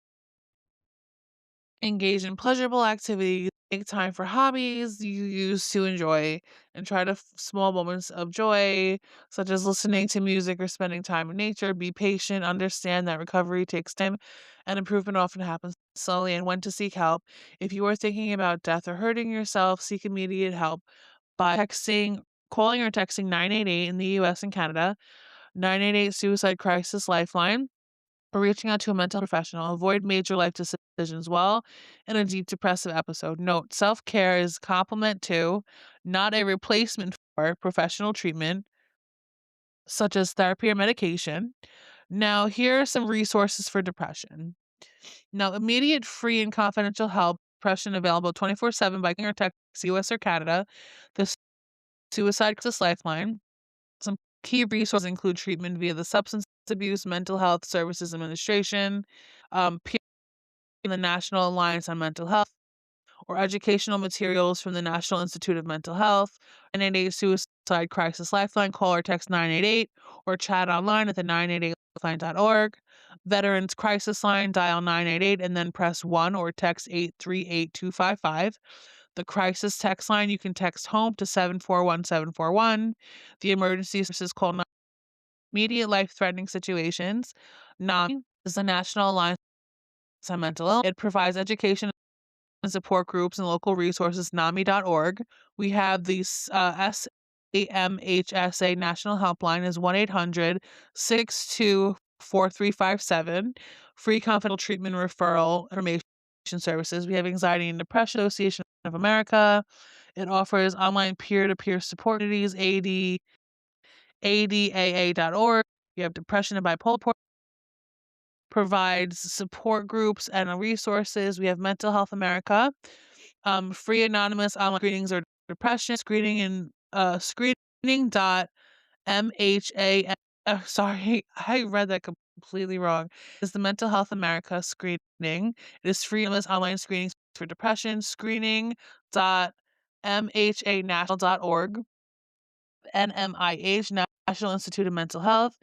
engage in pleasurable activities, make time for hobbies you used to enjoy, and try to small moments of joy, such as listening to music or spending time in nature. Be patient, understand that recovery takes time, and improvement often happens slowly, and when to seek help. If you are thinking about death or hurting yourself, seek immediate help by calling or texting 988 in the US and Canada, 988 Suicide Crisis Lifeline, or reaching out to a mental professional. Avoid major life decisions while in a deep depressive episode. Note, self-care is a complement to, not a replacement for, professional treatment, such as therapy or medication. Now, here are some resources for depression. Now, immediate, free, and confidential help, depression available 24/7 by calling or text US or Canada. The Suicide Crisis Lifeline. Some key resources include treatment via the Substance Abuse Mental Health Services Administration, peer from the National Alliance on Mental Health, or educational materials from the National Institute of Mental Health, 988 Suicide Crisis Lifeline. Call or text 988, or chat online at the 988lifeline.org. Veterans Crisis Line, dial 988 and then press 1 or text 838-255. The crisis text line, you can text home to 741-741. The emergency services, call immediate life-threatening situations. NAMI is the National Alliance on Mental Illness. It provides education and support groups and local resources, NAMI.org. We have the SAMHSA National Helpline is 1-800-662-4357. Free confidential treatment referral information services. We have Anxiety and Depression Association of America. It offers online peer-to-peer support communities, ADAA.org. You have Depression and Bipolar provides support groups and resources. We have Mental Health America, free anonymous online screenings or depression screening and screening dot MHA. Sorry, I read that completely wrong. Is the Mental Health America screening? It is free anonymous online screenings for depression. Screening dot MHAnational.org. NMIH, National Institute of Mental Health.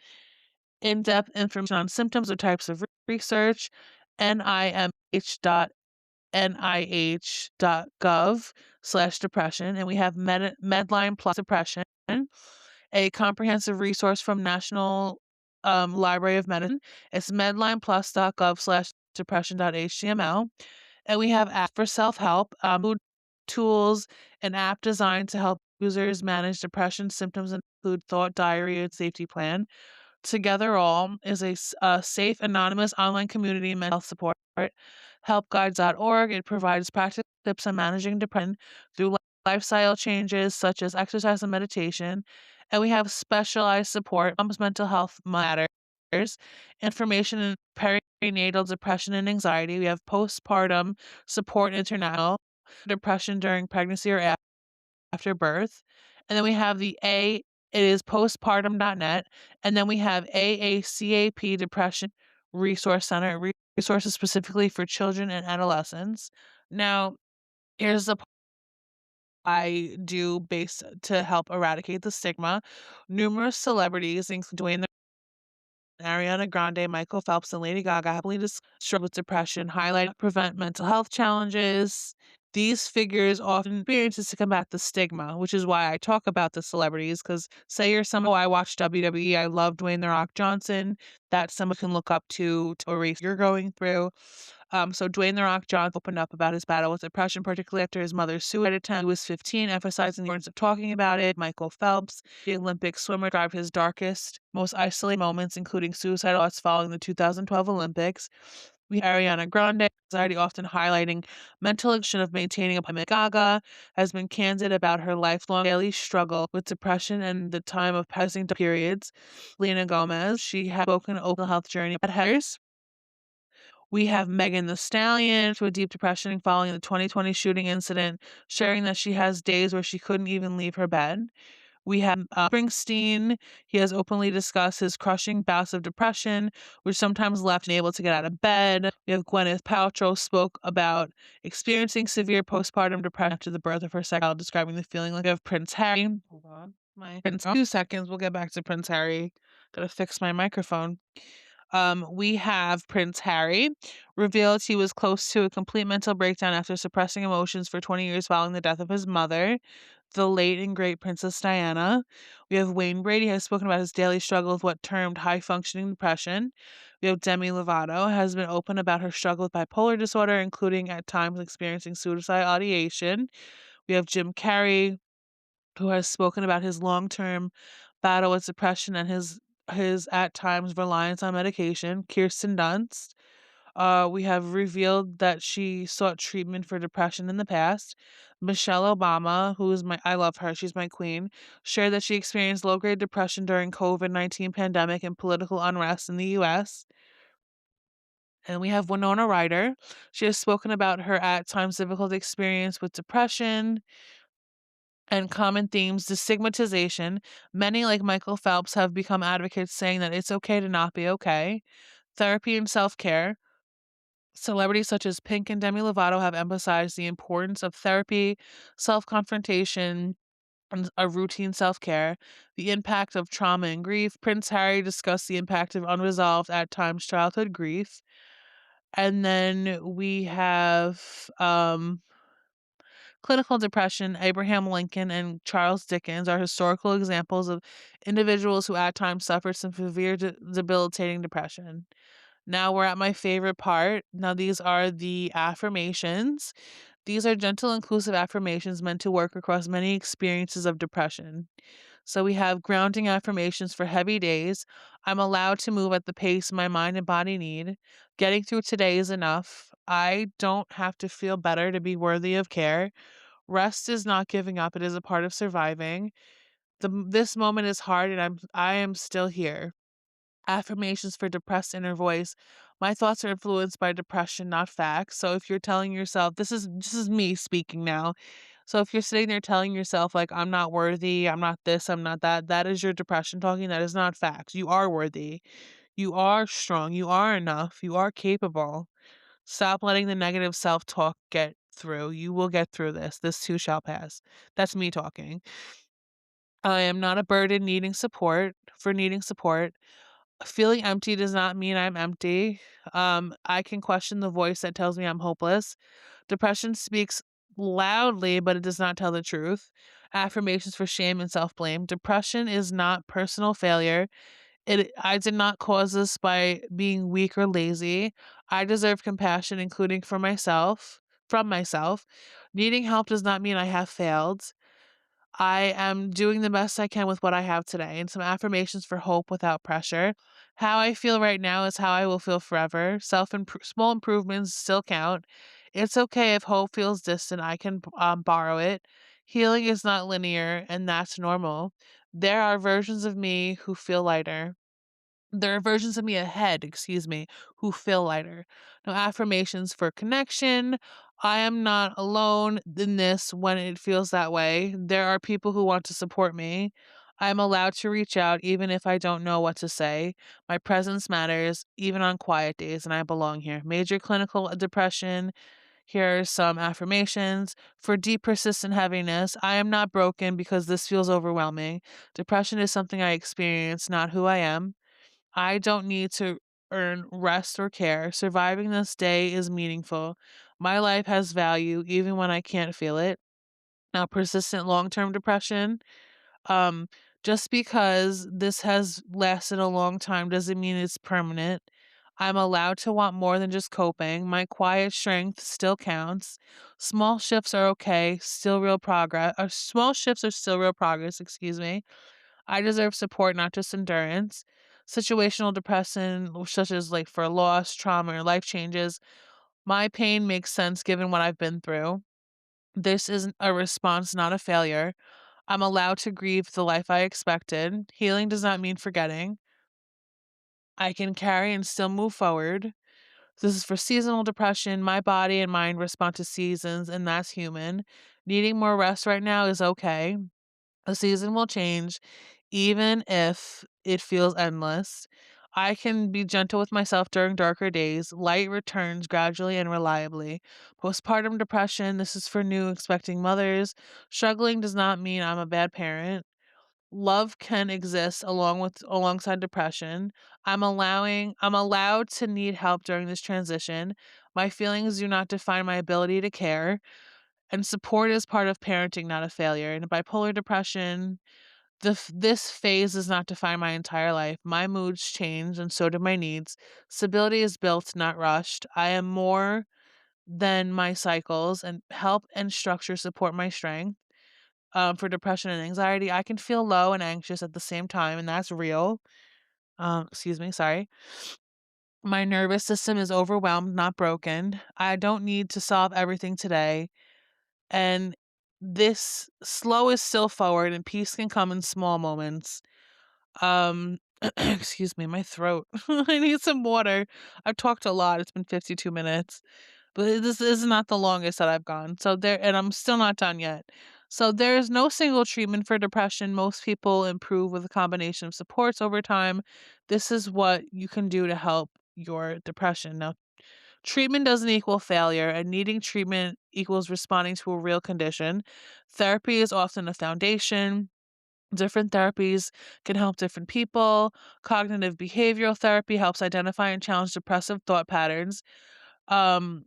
In-depth information on symptoms or types of research, nimih.nih.gov/depression. And we have Medline Plus Depression, a comprehensive resource from National Library of Medicine. It's medlineplus.gov/depression.html. And we have app for self-help, mood tools, an app designed to help users manage depression symptoms, include thought diary and safety plan. Together All is a safe, anonymous online community of mental health support. Helpguides.org, it provides practical tips on managing depression through lifestyle changes such as exercise and meditation. And we have specialized support, Mom's Mental Health Matters, information in perinatal depression and anxiety. We have postpartum support international, depression during pregnancy or after birth. And then we have it is postpartum.net. And then we have AACAP Depression Resource Center, resources specifically for children and adolescents. Now, here's the I do base to help eradicate the stigma. Numerous celebrities, including Dwayne Ariana Grande, Michael Phelps, and Lady Gaga happily struggle with depression, highlight prevent mental health challenges. These figures often experiences to combat the stigma, which is why I talk about the celebrities. Because say you're someone, oh, I watch WWE, I love Dwayne the Rock Johnson. That's someone can look up to erase you're going through. So Dwayne The Rock Johnson opened up about his battle with depression, particularly after his mother's suicide attempt. He was 15, emphasizing the importance of talking about it. Michael Phelps, the Olympic swimmer, described his darkest, most isolating moments, including suicidal thoughts following the 2012 Olympics. We have Ariana Grande, anxiety often highlighting mental addiction of maintaining a appointment. Gaga has been candid about her lifelong daily struggle with depression and the time of passing periods. Lena Gomez, she had spoken an open health journey at Headers. We have Megan Thee Stallion to a deep depression following the 2020 shooting incident, sharing that she has days where she couldn't even leave her bed. We have Springsteen. He has openly discussed his crushing bouts of depression, which sometimes left him unable to get out of bed. We have Gwyneth Paltrow spoke about experiencing severe postpartum depression after the birth of her second child, describing the feeling like. We have Prince Harry. Hold on. My Prince, 2 seconds. We'll get back to Prince Harry. Gotta fix my microphone. We have Prince Harry revealed he was close to a complete mental breakdown after suppressing emotions for 20 years following the death of his mother, the late and great Princess Diana. We have Wayne Brady has spoken about his daily struggle with what termed high functioning depression. We have Demi Lovato has been open about her struggle with bipolar disorder, including at times experiencing suicidal ideation. We have Jim Carrey, who has spoken about his long-term battle with depression and his at times reliance on medication. Kirsten Dunst, we have revealed that she sought treatment for depression in the past. Michelle Obama, who is I love her, she's my queen, shared that she experienced low-grade depression during COVID-19 pandemic and political unrest in the US. And we have Winona Ryder. She has spoken about her at times difficult experience with depression, and common themes, the stigmatization. Many, like Michael Phelps, have become advocates saying that it's okay to not be okay. Therapy and self care. Celebrities such as Pink and Demi Lovato have emphasized the importance of therapy, self confrontation, and a routine self care. The impact of trauma and grief. Prince Harry discussed the impact of unresolved, at times, childhood grief. And then we have clinical depression. Abraham Lincoln and Charles Dickens are historical examples of individuals who at times suffered some severe debilitating depression. Now we're at my favorite part. Now, these are the affirmations. These are gentle, inclusive affirmations meant to work across many experiences of depression. So we have grounding affirmations for heavy days. I'm allowed to move at the pace my mind and body need. Getting through today is enough. I don't have to feel better to be worthy of care. Rest is not giving up, it is a part of surviving. This moment is hard and I am still here. Affirmations for depressed inner voice. My thoughts are influenced by depression, not facts. So if you're telling yourself, this is me speaking now. So if you're sitting there telling yourself like I'm not worthy, I'm not this, I'm not that, that is your depression talking. That is not facts. You are worthy. You are strong. You are enough. You are capable. Stop letting the negative self-talk get through. You will get through this. This too shall pass. That's me talking. I am not a burden needing support. Feeling empty does not mean I'm empty. I can question the voice that tells me I'm hopeless. Depression speaks loudly, but it does not tell the truth. Affirmations for shame and self-blame. Depression is not personal failure. I did not cause this by being weak or lazy. I deserve compassion, including from myself. Needing help does not mean I have failed. I am doing the best I can with what I have today, and some affirmations for hope without pressure. How I feel right now is how I will feel forever. Small improvements still count. It's okay if hope feels distant. I can borrow it. Healing is not linear, and that's normal. There are versions of me who feel lighter. There are versions of me ahead, excuse me, who feel lighter. Now, affirmations for connection. I am not alone in this when it feels that way. There are people who want to support me. I'm allowed to reach out even if I don't know what to say. My presence matters, even on quiet days, and I belong here. Major clinical depression. Here are some affirmations. For deep, persistent heaviness, I am not broken because this feels overwhelming. Depression is something I experience, not who I am. I don't need to earn rest or care. Surviving this day is meaningful. My life has value even when I can't feel it. Now, persistent long term depression. Um, just because this has lasted a long time doesn't mean it's permanent. I'm allowed to want more than just coping. My quiet strength still counts. Small shifts are okay, still real progress. Small shifts are still real progress, excuse me. I deserve support, not just endurance. Situational depression, such as like for loss, trauma, or life changes, my pain makes sense given what I've been through. This isn't a response, not a failure. I'm allowed to grieve the life I expected. Healing does not mean forgetting. I can carry and still move forward. This is for seasonal depression. My body and mind respond to seasons, and that's human. Needing more rest right now is okay. A season will change, even if it feels endless. I can be gentle with myself during darker days. Light returns gradually and reliably. Postpartum depression, this is for new expecting mothers. Struggling does not mean I'm a bad parent. Love can exist alongside depression. I'm allowed to need help during this transition. My feelings do not define my ability to care. And support is part of parenting, not a failure. In bipolar depression, this phase does not define my entire life. My moods change, and so do my needs. Stability is built, not rushed. I am more than my cycles, and help and structure support my strength. For depression and anxiety, I can feel low and anxious at the same time, and that's real. Excuse me, sorry. My nervous system is overwhelmed, not broken. I don't need to solve everything today. And this slow is still forward, and peace can come in small moments. Excuse me, my throat. I need some water. I've talked a lot. It's been 52 minutes, but this is not the longest that I've gone. So there, and I'm still not done yet. So there is no single treatment for depression. Most people improve with a combination of supports over time. This is what you can do to help your depression. Now, treatment doesn't equal failure, and needing treatment equals responding to a real condition. Therapy is often a foundation. Different therapies can help different people. Cognitive behavioral therapy helps identify and challenge depressive thought patterns. Um,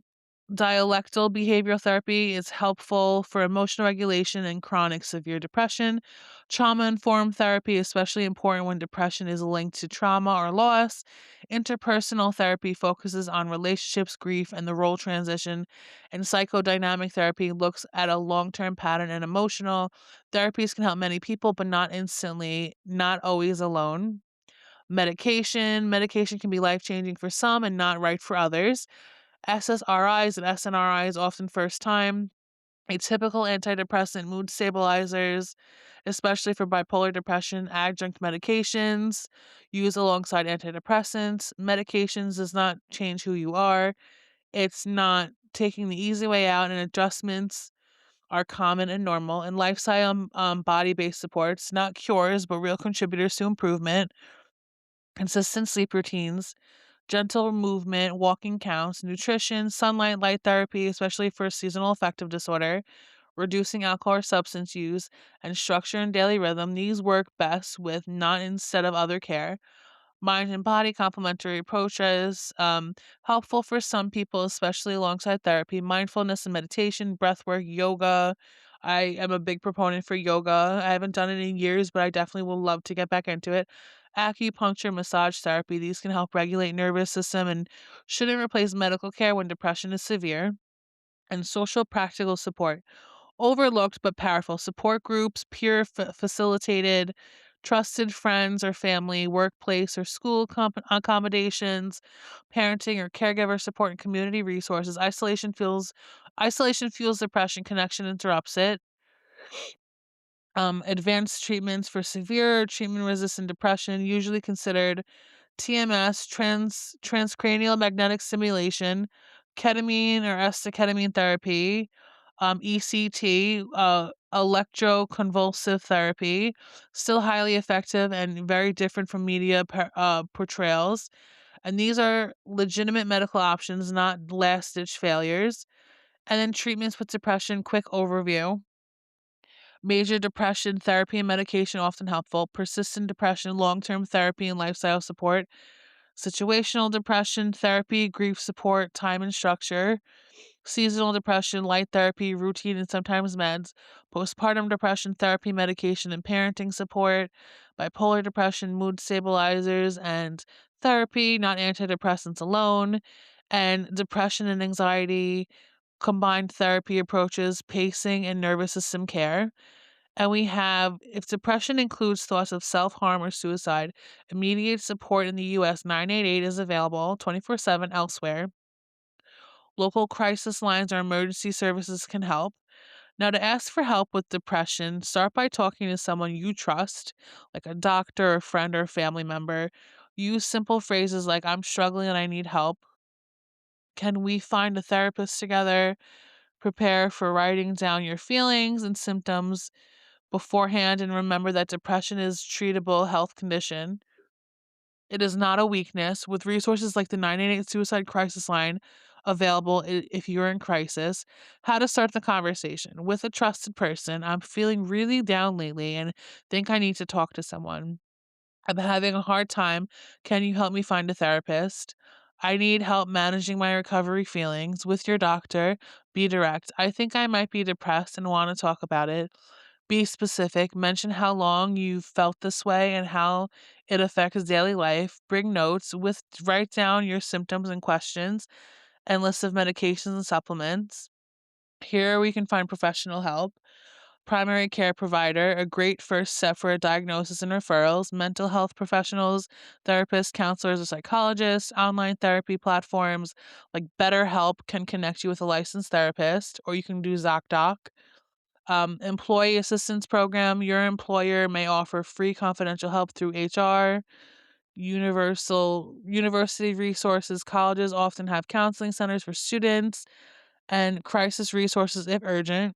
Dialectal behavioral therapy is helpful for emotional regulation and chronic severe depression. Trauma informed therapy, especially important when depression is linked to trauma or loss. Interpersonal therapy focuses on relationships, grief, and the role transition. And psychodynamic therapy looks at a long term pattern and emotional. Therapies can help many people, but not instantly, not always alone. Medication can be life changing for some and not right for others. SSRIs and SNRIs often first time. Atypical antidepressant mood stabilizers, especially for bipolar depression, adjunct medications used alongside antidepressants. Medications does not change who you are. It's not taking the easy way out, and adjustments are common and normal. And lifestyle body-based supports, not cures, but real contributors to improvement. Consistent sleep routines, gentle movement, walking counts, nutrition, sunlight, light therapy, especially for seasonal affective disorder, reducing alcohol or substance use, and structure and daily rhythm. These work best with, not instead of, other care. Mind and body complementary approaches, helpful for some people, especially alongside therapy. Mindfulness and meditation, breath work, yoga. I am a big proponent for yoga. I haven't done it in years, but I definitely will love to get back into it. Acupuncture, massage therapy. These can help regulate nervous system and shouldn't replace medical care when depression is severe. And social practical support. Overlooked but powerful support groups, peer facilitated, trusted friends or family, workplace or school accommodations, parenting or caregiver support and community resources. Isolation fuels depression, connection interrupts it. Advanced treatments for severe treatment-resistant depression, usually considered TMS, transcranial magnetic stimulation, ketamine or esketamine therapy, ECT, electroconvulsive therapy, still highly effective and very different from media portrayals. And these are legitimate medical options, not last-ditch failures. And then treatments with depression, quick overview. Major depression, therapy and medication often helpful. Persistent depression, long-term therapy and lifestyle support. Situational depression, therapy, grief support, time and structure. Seasonal depression, light therapy, routine and sometimes meds. Postpartum depression, therapy, medication, and parenting support. Bipolar depression, mood stabilizers and therapy, not antidepressants alone. And depression and anxiety, combined therapy approaches, pacing, and nervous system care. And we have, if depression includes thoughts of self harm or suicide, immediate support in the US 988 is available 24/7 elsewhere. Local crisis lines or emergency services can help. Now, to ask for help with depression, start by talking to someone you trust, like a doctor, a friend, or a family member. Use simple phrases like, I'm struggling and I need help. Can we find a therapist together? Prepare for writing down your feelings and symptoms beforehand and remember that depression is treatable health condition. It is not a weakness. With resources like the 988 Suicide Crisis Line available if you're in crisis, how to start the conversation with a trusted person. I'm feeling really down lately and think I need to talk to someone. I'm having a hard time. Can you help me find a therapist? I need help managing my recovery feelings. With your doctor, be direct. I think I might be depressed and want to talk about it. Be specific. Mention how long you've felt this way and how it affects daily life. Bring notes with write down your symptoms and questions and lists of medications and supplements. Here we can find professional help. Primary care provider, a great first step for a diagnosis and referrals. Mental health professionals, therapists, counselors, or psychologists. Online therapy platforms like BetterHelp can connect you with a licensed therapist, or you can do ZocDoc. Employee assistance program, your employer may offer free confidential help through HR. University resources, colleges often have counseling centers for students and crisis resources if urgent.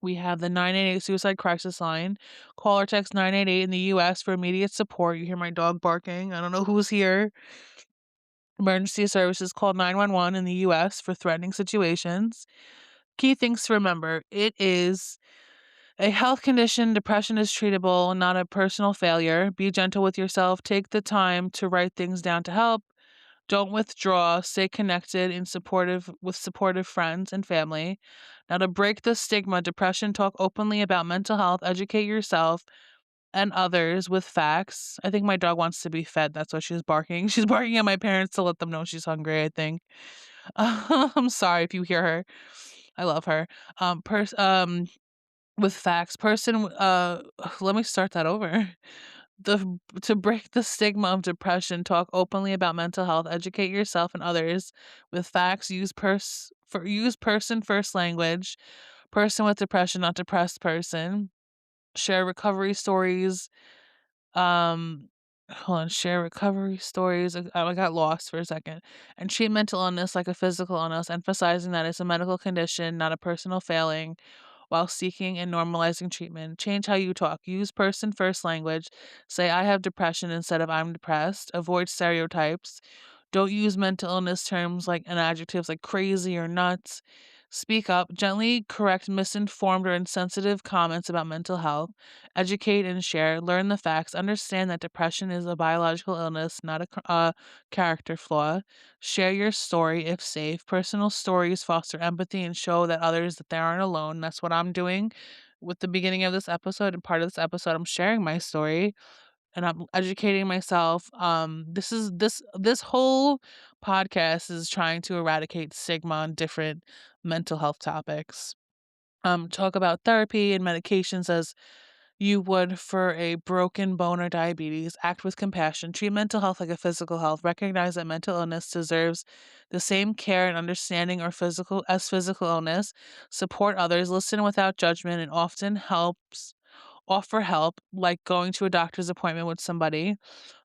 We have the 988 suicide crisis line. Call or text 988 in the US for immediate support. You hear my dog barking. I don't know who's here. Emergency services call 911 in the US for threatening situations. Key things to remember: it is a health condition. Depression is treatable, not a personal failure. Be gentle with yourself. Take the time to write things down to help. Don't withdraw. Stay connected and supportive with supportive friends and family. Now, to break the stigma, depression, talk openly about mental health. Educate yourself and others with facts. I think my dog wants to be fed. That's why she's barking. She's barking at my parents to let them know she's hungry, I think. I'm sorry if you hear her. I love her. With facts, let me start that over. To break the stigma of depression, talk openly about mental health, educate yourself and others with facts, use person first language, person with depression, not depressed person, share recovery stories, um, hold on, share recovery stories. I got lost for a second. And treat mental illness like a physical illness, emphasizing that it's a medical condition, not a personal failing, while seeking and normalizing treatment. Change how you talk. Use person first language. Say, I have depression instead of I'm depressed. Avoid stereotypes. Don't use mental illness terms like and adjectives like crazy or nuts. Speak up. Gently correct misinformed or insensitive comments about mental health. Educate and share. Learn the facts. Understand that depression is a biological illness, not a character flaw. Share your story if safe. Personal stories foster empathy and show that others that they aren't alone. That's what I'm doing with the beginning of this episode and part of this episode. I'm sharing my story and I'm educating myself. This whole podcast is trying to eradicate stigma on different mental health topics. Talk about therapy and medications as you would for a broken bone or diabetes. Act with compassion. Treat mental health like a physical health. Recognize that mental illness deserves the same care and understanding or physical illness. Support others. Listen without judgment and often helps offer help, like going to a doctor's appointment with somebody.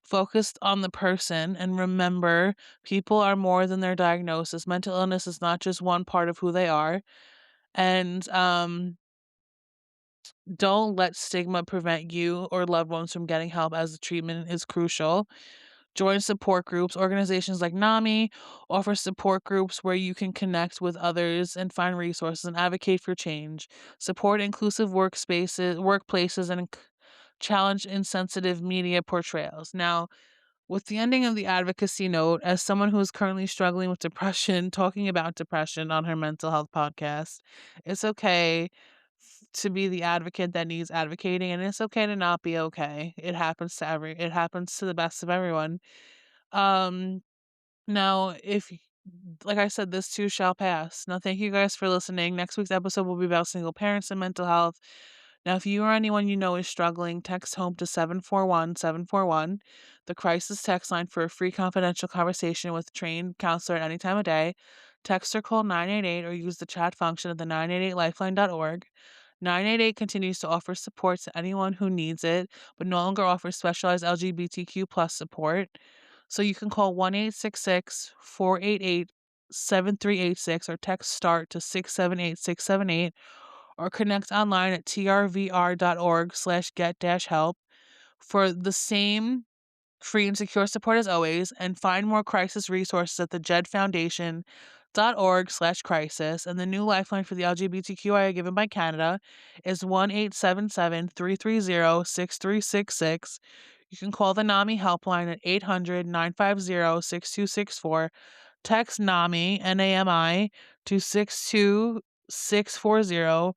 Focused on the person and remember people are more than their diagnosis. Mental illness is not just one part of who they are. And don't let stigma prevent you or loved ones from getting help as the treatment is crucial. Join support groups. Organizations like NAMI offer support groups where you can connect with others and find resources and advocate for change. Support inclusive workplaces, and challenge insensitive media portrayals. Now, with the ending of the advocacy note, as someone who is currently struggling with depression, talking about depression on her mental health podcast, it's okay to be the advocate that needs advocating, and it's okay to not be okay. It happens to the best of everyone. Um, now, like I said, this too shall pass. Now, thank you guys for listening. Next week's episode will be about single parents and mental health. Now, if you or anyone you know is struggling, text home to 741-741, the crisis text line for a free confidential conversation with a trained counselor at any time of day. Text or call 988 or use the chat function at the 988lifeline.org. 988 continues to offer support to anyone who needs it, but no longer offers specialized LGBTQ plus support. So you can call 1-866-488-7386 or text START to 678-678 or connect online at trvr.org/get-help for the same free and secure support as always, and find more crisis resources at the jedfoundation.org/crisis. And the new lifeline for the LGBTQIA given by Canada is 1-877-330-6366. You can call the NAMI helpline at 800-950-6264. Text NAMI, NAMI, to 62640.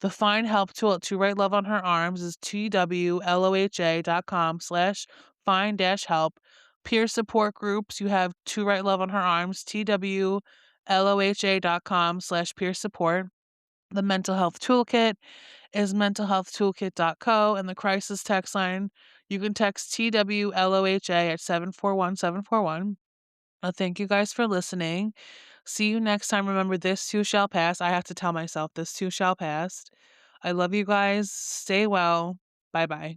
The Find Help tool at To Write Love on Her Arms is twloha.com/find-help. Peer support groups, you have To Write Love on Her Arms, twloha.com/peer support. The Mental Health Toolkit is mentalhealthtoolkit.co, and the crisis text line, you can text TWLOHA at 741-741. Thank you guys for listening. See you next time. Remember, this too shall pass. I have to tell myself this too shall pass. I love you guys. Stay well. Bye bye.